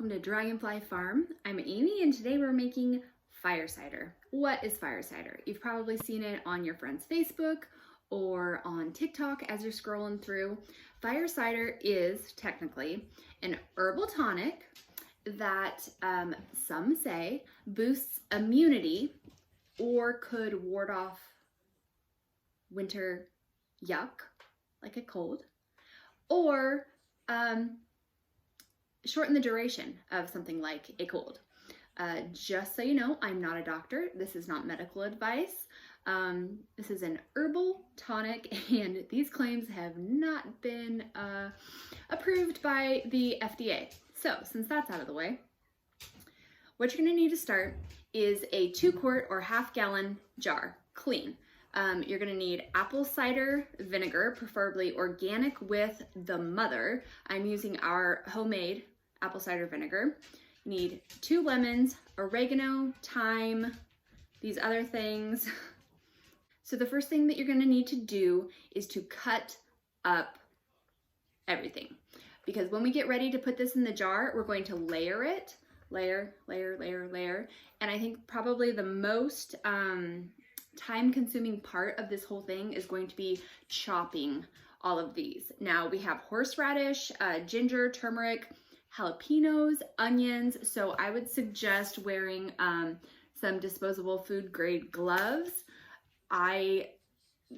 welcome to Dragonfly Farm. I'm Aimee and today we're making fire cider. What is fire cider? You've probably seen it on your friend's Facebook or on TikTok as you're scrolling through. Fire cider is technically an herbal tonic that some say boosts immunity or could ward off winter yuck, like a cold, or shorten the duration of something like a cold. Just so you know, I'm not a doctor. This is not medical advice. This is an herbal tonic, and these claims have not been approved by the FDA. So since that's out of the way, what you're gonna need to start is a 2-quart or half-gallon jar, clean. You're gonna need apple cider vinegar, preferably organic with the mother. I'm using our homemade apple cider vinegar. You need 2 lemons, oregano, thyme, these other things. So the first thing that you're gonna need to do is to cut up everything. Because when we get ready to put this in the jar, we're going to layer it, layer. And I think probably the most time-consuming part of this whole thing is going to be chopping all of these. Now we have horseradish, ginger, turmeric, jalapeños, onions. So I would suggest wearing some disposable food grade gloves.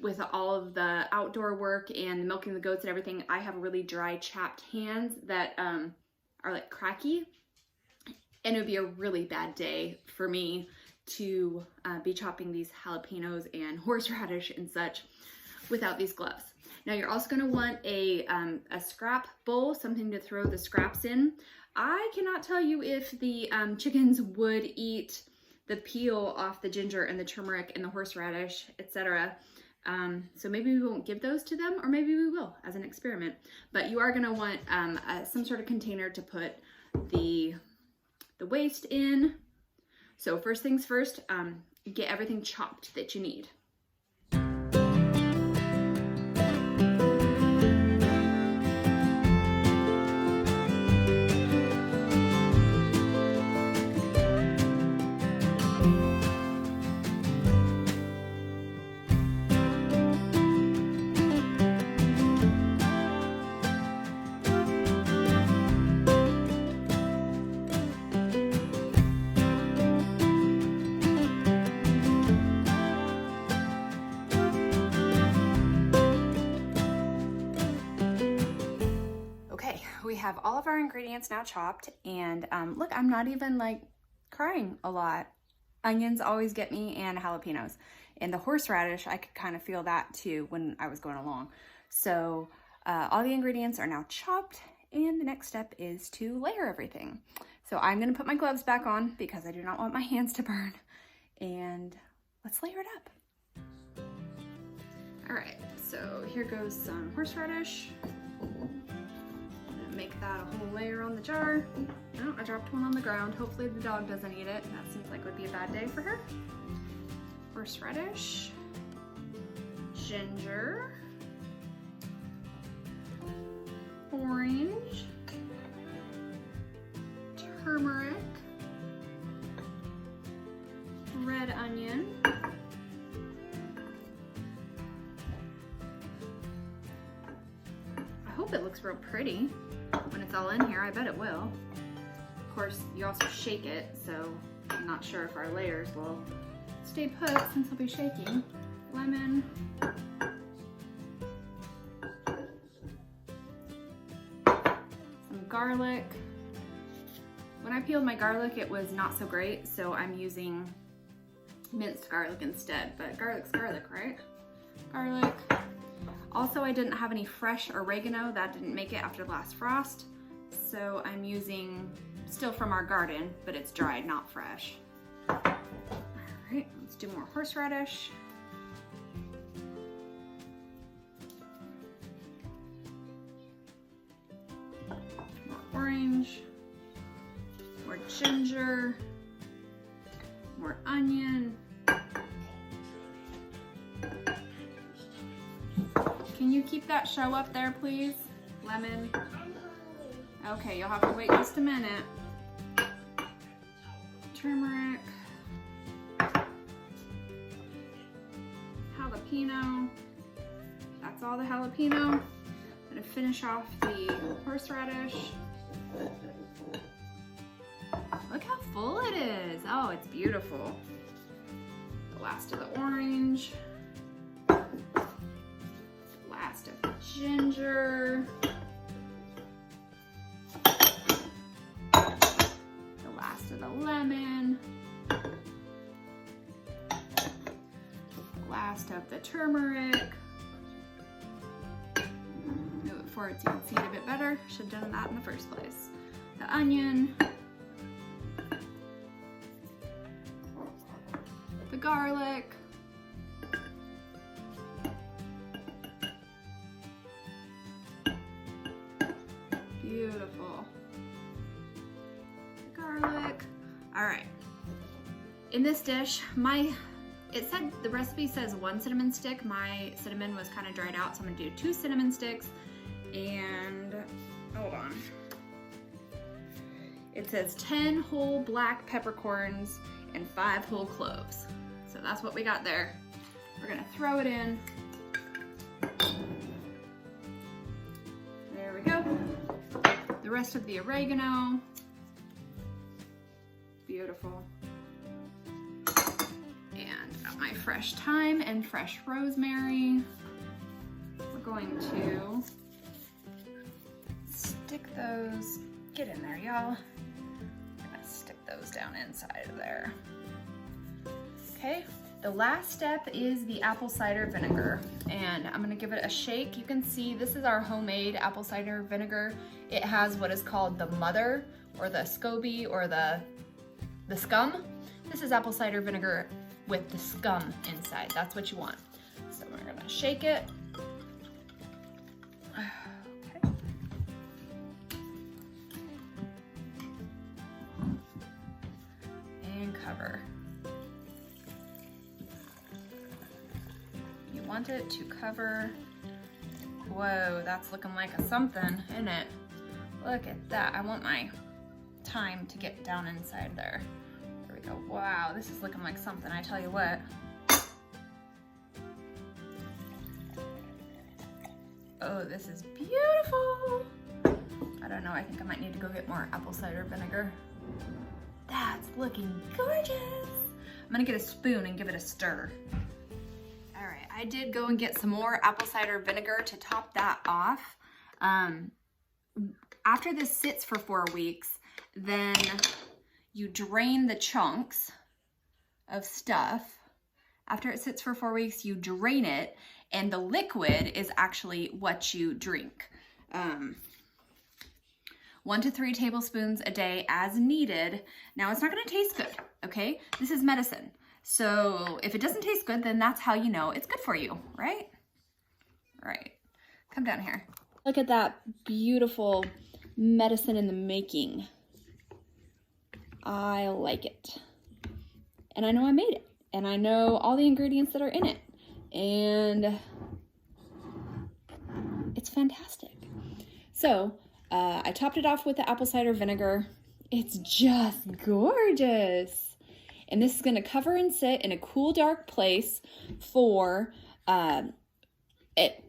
With all of the outdoor work and milking the goats and everything, I have really dry, chapped hands that are like cracky. And it would be a really bad day for me to be chopping these jalapeños and horseradish and such without these gloves. Now you're also gonna want a scrap bowl, something to throw the scraps in. I cannot tell you if the chickens would eat the peel off the ginger and the turmeric and the horseradish, etc. So maybe we won't give those to them, or maybe we will as an experiment. But you are gonna want some sort of container to put the waste in. So first things first, get everything chopped that you need. We have all of our ingredients now chopped, and look, I'm not even like crying a lot. Onions always get me, and jalapenos. And the horseradish, I could kind of feel that too when I was going along. So all the ingredients are now chopped, and the next step is to layer everything. So I'm gonna put my gloves back on because I do not want my hands to burn. And let's layer it up. All right, so here goes some horseradish. Make that a whole layer on the jar. Oh, I dropped one on the ground. Hopefully the dog doesn't eat it. That seems like it would be a bad day for her. Horseradish, ginger, orange, turmeric, red onion, I hope it looks real pretty when it's all in here. I bet it will. Of course, you also shake it, so I'm not sure if our layers will stay put since I'll be shaking. Lemon. Some garlic. When I peeled my garlic, it was not so great, so I'm using minced garlic instead, but garlic's garlic, right? Garlic. Also, I didn't have any fresh oregano. That didn't make it after the last frost. So I'm using, still from our garden, but it's dried, not fresh. All right, let's do more horseradish. More orange, more ginger, more onion. Can you keep that show up there, please? Lemon. Okay, you'll have to wait just a minute. turmeric, jalapeno. That's all the jalapeno. I'm gonna finish off the horseradish. Look how full it is. Oh, it's beautiful. The last of the orange. Last of the ginger. The last of the lemon. The last of the turmeric. Move it forward so you can see it a bit better. Should have done that in the first place. The onion. The garlic. Beautiful. The garlic. All right. In this dish, it said, the recipe says 1 cinnamon stick. My cinnamon was kind of dried out, so I'm gonna do 2 cinnamon sticks. And, hold on. It says 10 whole black peppercorns and 5 whole cloves. So that's what we got there. We're gonna throw it in. There we go. The rest of the oregano. Beautiful. And got my fresh thyme and fresh rosemary. We're going to stick those, get in there, y'all. I'm gonna stick those down inside of there. Okay, the last step is the apple cider vinegar, and I'm gonna give it a shake. You can see this is our homemade apple cider vinegar. It has what is called the mother, or the SCOBY, or the scum. This is apple cider vinegar with the scum inside. That's what you want. So we're gonna shake it. Okay. And cover. You want it to cover. Whoa, that's looking like a something, isn't it? Look at that. I want my thyme to get down inside there. There we go. Wow, this is looking like something, I tell you what. Oh, this is beautiful. I don't know, I think I might need to go get more apple cider vinegar. That's looking gorgeous. I'm gonna get a spoon and give it a stir. All right, I did go and get some more apple cider vinegar to top that off. After this sits for 4 weeks, then you drain the chunks of stuff. After it sits for 4 weeks, you drain it, and the liquid is actually what you drink. 1 to 3 tablespoons a day as needed. Now, it's not gonna taste good, okay? This is medicine. So if it doesn't taste good, then that's how you know it's good for you, right? Right, come down here. Look at that beautiful medicine in the making. I like it. And I know I made it. And I know all the ingredients that are in it. And it's fantastic. So I topped it off with the apple cider vinegar. It's just gorgeous. And this is gonna cover and sit in a cool, dark place for at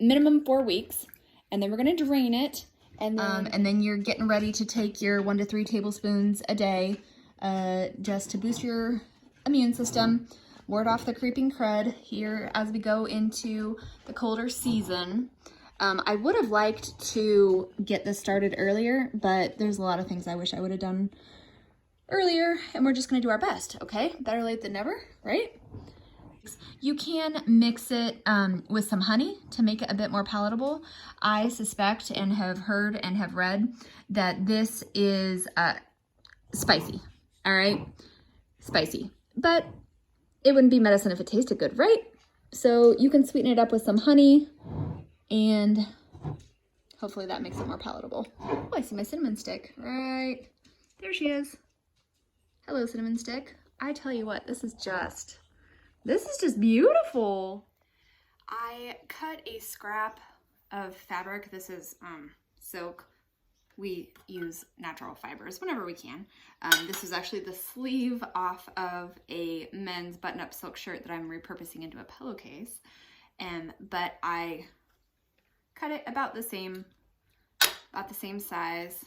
minimum 4 weeks. And then we're gonna drain it. And then you're getting ready to take your 1 to 3 tablespoons a day just to boost your immune system, ward off the creeping crud here as we go into the colder season. I would have liked to get this started earlier, but there's a lot of things I wish I would have done earlier, and we're just gonna do our best, okay? Better late than never, right? You can mix it with some honey to make it a bit more palatable. I suspect and have heard and have read that this is spicy, all right? Spicy, but it wouldn't be medicine if it tasted good, right? So you can sweeten it up with some honey, and hopefully that makes it more palatable. Oh, I see my cinnamon stick right there. She is. Hello, cinnamon stick. I tell you what, this is just beautiful. I cut a scrap of fabric. This is silk we use natural fibers whenever we can. This is actually the sleeve off of a men's button-up silk shirt that I'm repurposing into a pillowcase. But I cut it about the same size.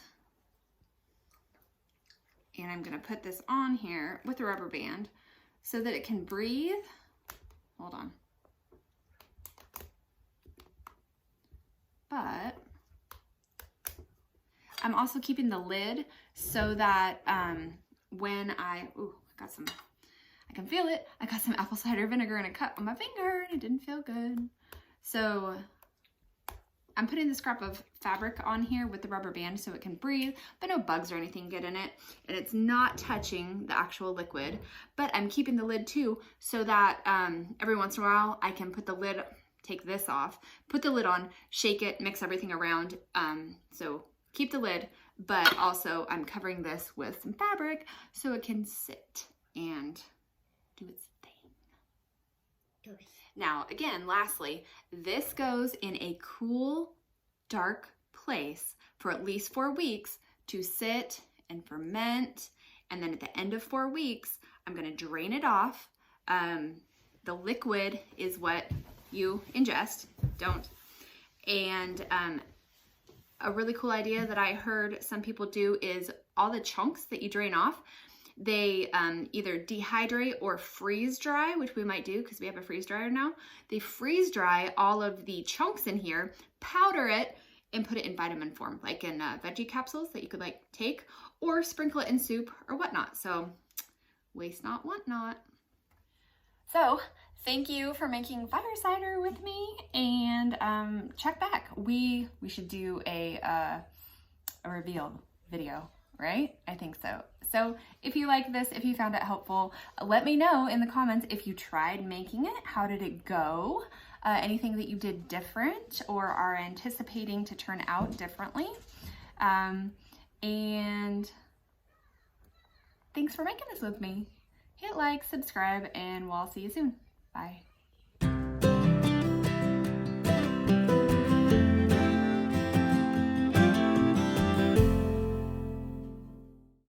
And I'm gonna put this on here with a rubber band so that it can breathe. Hold on. But I'm also keeping the lid so that when I can feel it. I got some apple cider vinegar in a cup on my finger and it didn't feel good. So I'm putting the scrap of fabric on here with the rubber band so it can breathe, but no bugs or anything get in it. And it's not touching the actual liquid, but I'm keeping the lid too so that every once in a while I can put the lid, take this off, put the lid on, shake it, mix everything around. So keep the lid, but also I'm covering this with some fabric so it can sit and do its thing. Now, again, lastly, this goes in a cool, dark place for at least 4 weeks to sit and ferment. And then at the end of 4 weeks, I'm gonna drain it off. The liquid is what you ingest, don't. And a really cool idea that I heard some people do is all the chunks that you drain off, they either dehydrate or freeze dry, which we might do because we have a freeze dryer now. They freeze dry all of the chunks in here, powder it, and put it in vitamin form, like in veggie capsules that you could like take, or sprinkle it in soup or whatnot. So waste not, want not. So thank you for making fire cider with me, and check back. We should do a reveal video, right? I think so. So if you like this, if you found it helpful, let me know in the comments if you tried making it. How did it go? Anything that you did different or are anticipating to turn out differently. And thanks for making this with me. Hit like, subscribe, and we'll see you soon. Bye.